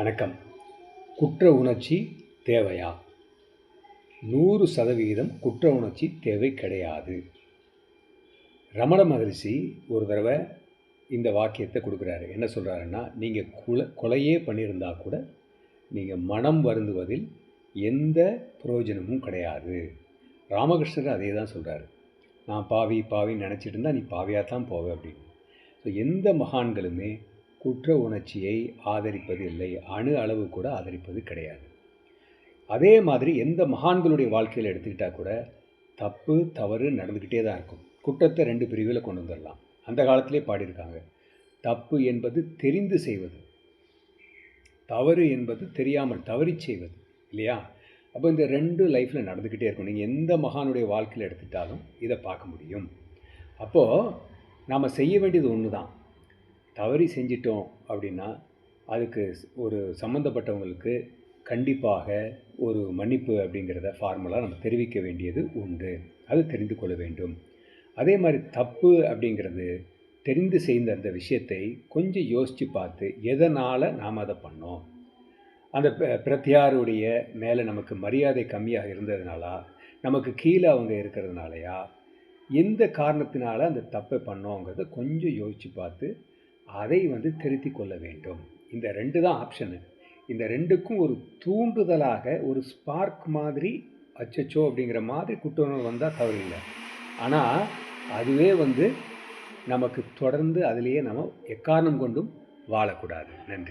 வணக்கம். குற்ற உணர்ச்சி தேவையா? 100% குற்ற உணர்ச்சி தேவை கிடையாது. ரமண மகரிஷி ஒரு தடவை இந்த வாக்கியத்தை கொடுக்குறாரு. என்ன சொல்கிறாருன்னா, நீங்கள் கொலையே பண்ணியிருந்தா கூட நீங்கள் மனம் வருந்துவதில் எந்த பிரயோஜனமும் கிடையாது. ராமகிருஷ்ணர் அதே தான் சொல்கிறாரு. நான் பாவின்னு நினச்சிட்டு இருந்தால் நீ பாவியாக தான் போவே அப்படின்னு. ஸோ எந்த மகான்களுமே குற்ற உணர்ச்சியை ஆதரிப்பது இல்லை, அணு அளவு கூட ஆதரிப்பது கிடையாது. அதே மாதிரி எந்த மகான்களுடைய வாழ்க்கையில் எடுத்துக்கிட்டால் கூட தப்பு தவறு நடந்துக்கிட்டே தான் இருக்கும். குற்றத்தை 2 பிரிவில் கொண்டு வந்துடலாம். அந்த காலத்திலே பாடியிருக்காங்க, தப்பு என்பது தெரிந்து செய்வது, தவறு என்பது தெரியாமல் தவறி செய்வது, இல்லையா? அப்போ இந்த 2 லைஃப்பில் நடந்துக்கிட்டே இருக்கும். நீங்கள் எந்த மகானுடைய வாழ்க்கையில் எடுத்துக்கிட்டாலும் இதை பார்க்க முடியும். அப்போது நாம் செய்ய வேண்டியது ஒன்று தான். தவறி செஞ்சிட்டோம் அப்படின்னா அதுக்கு ஒரு சம்மந்தப்பட்டவங்களுக்கு கண்டிப்பாக ஒரு மன்னிப்பு அப்படிங்கிறத ஃபார்முலா நம்ம தெரிவிக்க வேண்டியது உண்டு. அது தெரிந்து கொள்ள வேண்டும். அதே மாதிரி தப்பு அப்படிங்கிறது தெரிந்து செய்த அந்த விஷயத்தை கொஞ்சம் யோசித்து பார்த்து எதனால் நாம் அதை பண்ணோம், அந்த பிரத்தியாருடைய மேலே நமக்கு மரியாதை கம்மியாக இருந்ததுனாலா, நமக்கு கீழே அவங்க இருக்கிறதுனாலையா, எந்த காரணத்தினால அந்த தப்பை பண்ணோங்கிறத கொஞ்சம் யோசித்து பார்த்து அதை திருத்தி கொள்ள வேண்டும். இந்த 2 தான் ஆப்ஷனு. இந்த 2க்கும் ஒரு தூண்டுதலாக ஒரு ஸ்பார்க் மாதிரி அச்சச்சோ அப்படிங்கிற மாதிரி குற்ற வந்தால் தவறு இல்லை. ஆனால் அதுவே நமக்கு தொடர்ந்து அதிலேயே நம்ம எக்காரணம் கொண்டும் வாழக்கூடாது. நன்றி.